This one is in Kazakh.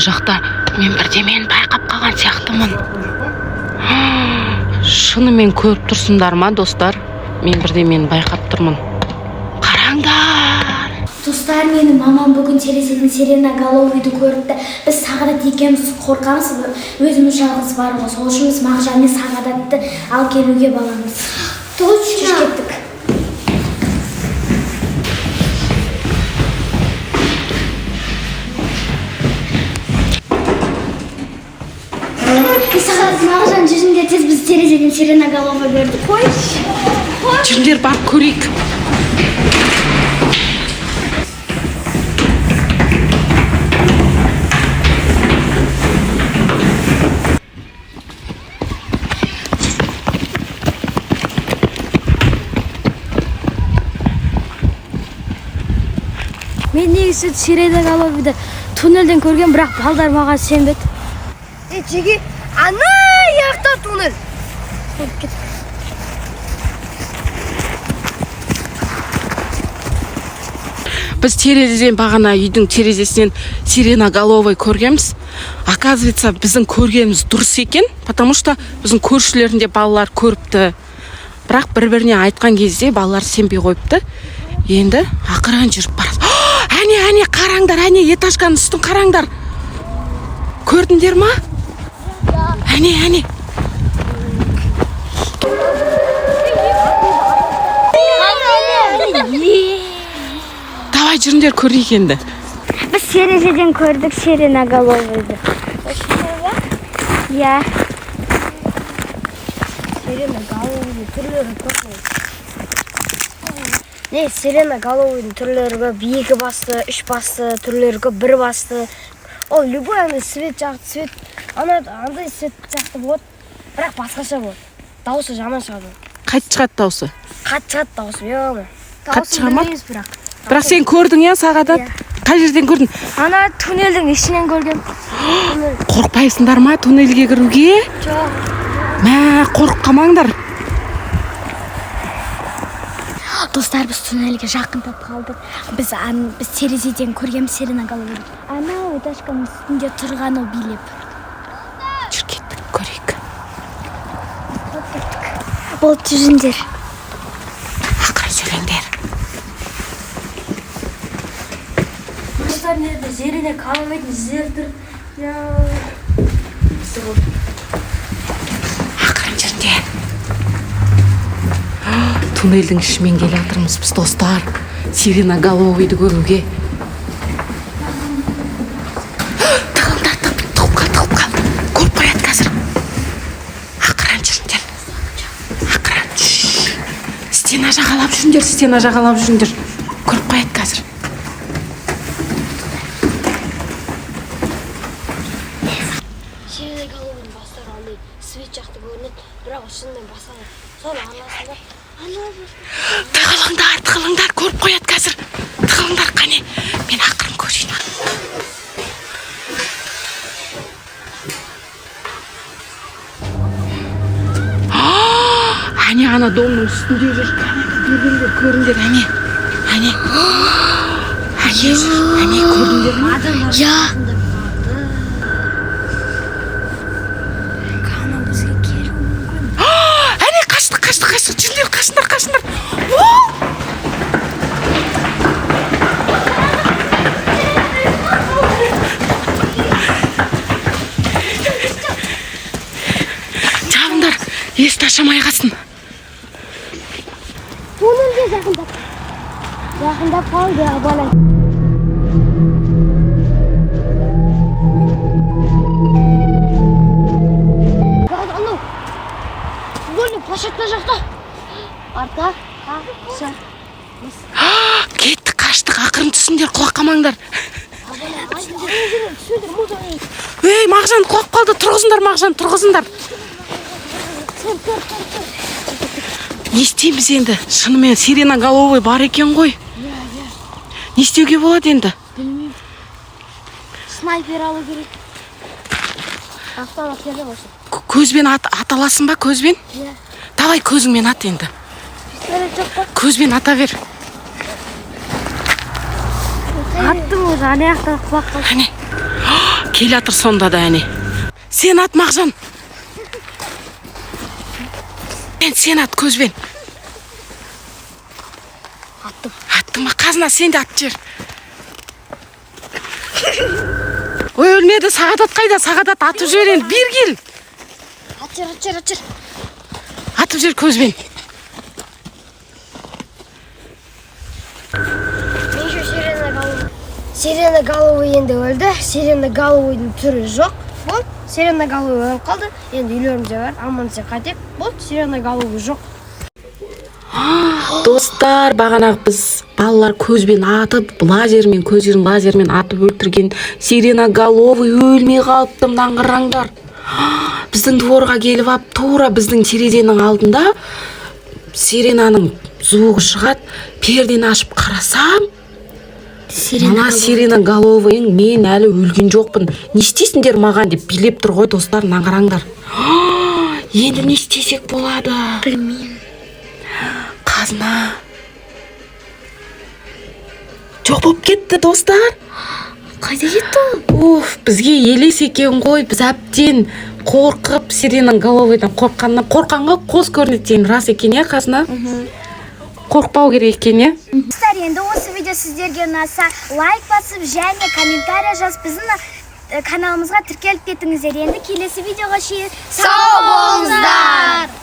жақта мен бірдемені байқап қалған сияқтымын. Шынымен көріп тұрсыңдар ма, достар? Мен бірдемені байқап тұрмын. Қараңдар! Достар, мені мамам бүгін терезеден сиреноголовыйды көріпті. Біз Сағадат екеуміз қорқамыз, өзіміз жалғыз бар ғой. Сол үшін біз Мағжан мен Сағадатты ал келуге баламыз. Точно. Кеттік. Сағадат, Мағжан, жүріңдер тез, біз терезеден сиреноголовый көрдік. Қой. Жүріңдер барып көрейік. Мен негізі сиреноголовыйды туннелден көрген, бірақ балдар маған сенбеді. Жеге, ана яқта туннел. Біз терезеден бағана үйдің терезесінен сиреноголовый көргенбіз. Оказывается, біздің көргеніміз дұрыс екен, потому что біздің көршілерінде балалар көріпті. Бірақ бір-біріне айтқан кезде балалар сенбей қойыпты. Енді ақырын жүріп барады. Әне, қараңдар, әне, этажганың үстін қараңдар. Көрдіңдер ма? Әне. Давай жүріңдер көрейік енді. Біз терезеден көрдік сиреноголовыйды. Иә. Сиреноголовый түрлері көп. Не, сиреноголовыйдың түрлері көп, 2 басты, 3 басты, түрлері көп, 1 басты. Ол любой андай свет жақты, свет, андай свет жақты болады, бірақ басқаша болады. Дауысы жаман шығады. Қайт шығады дауысы? Қатты шығады дауысы, ең. Қатты шыға ма? Бірақ сен көрдің я, Сағадат? Қай жерден көрдің? Ана туннелдің ішінен көргем. Қорқпайсыңдар ма туннелге кіруге? Жоқ. Мә, қорыққамаңдар. Достар, біз туннелге жақындап қалдық. Біз терезеден көргем сиреноголовыйды. Ана этажганың үстінде тұрғаны билеп. Жүр кеттік, көрейік. Болды, жүріңдер. Ақырын сөйлеңдер. Достар, нерді сиреноголовыйдың іздері тұр. Ақырын жүріңдер. Туннелдің ішімен келе жатырмыз біз, достар. Сиреноголовыйды көруге. Тығылып қалды. Көріп қояды қазір. Ақырын жүріңдер. Ақырын. Стена жағалап жүріңдер. Көріп қояды қазір. Сиреноголовыйдың бастары андай свет жақты көрінеді, бірақ шынымен басады. Сол арнасында Тығылыңдар, көріп қояды қазір. Тығылыңдар, қане. Мен ақырын көрейін. Әне, ана домның үстінде жүр. Көріңдер, әне. Әне, көрдіңдер ма? Я. Әне, қашты. Жүріңдер, қашындар. Жабыңдар, есті ашамай қалсын. Туннелге жақындап қалды, абалай. анау футбольный площадка жақта. Арта. Кеттік, қаштық, ақырын түсіңдер, құлаққамаңдар. Ей, Мағжан, құлап қалды, тұрғызыңдар. Не істейміз енді? Шынымен сиреноголовый бар екен ғой. Не істеуге болады енді? Білмеймін. Снайпер алу керек. Автомат керек болсын. Көзбен аталасың ба, көзбен? Иә. Давай көзіңмен ат енді. Пистолет жоқ па? Көзбен ата бер. Аттым уже, ана жақтан құлап қалды. Әне. келатыр сонда да әне. Сен ат Мағжан. Сен ат көзбен. Аттым ма қазына, сен де ат жер. Ой, өлмеді, Сағадат қайда? Сағадат атып жіберен, бір кел. Ат жер. Атып жер көзбен. Сиреноголовый енді өлді. Сиреноголовыйдың түрі жоқ. Бол, сиреноголовый өліп қалды. Енді үйлерімізде бар. Аман-сау қайтайық. Бол, сиреноголовый жоқ. Достар, бағанағы біз балалар көзбен атып, лазермен атып өлтірген сиреноголовый өлмей қалыпты, мынаны қараңдар. Біздің дворға келіп ап, тура біздің терезенің алдында сиренаның звугы шығады. Пердені ашып қарасам, мына сиреноголовыйың мен әлі өлген жоқпын. Не істейсіңдер маған деп билеп тұр ғой, достар, мынаны қараңдар. Енді не істесек болады? Білмеймін. Қазына жоқ болып кетті, достар. Қайда кетті ол? Бізге елес екен ғой. Біз әбден қорқып, сиреноголовыйдан қорқанға қос көрінетін рас екен, я, Қазына? Қорқпау керек екен, я? Достар, енді осы видео сіздерге ұнаса, лайк басып және комментария жазып біздің каналымызға тіркеліп кетіңіздер. Енді келесі видеоға шейін сау болыңыздар.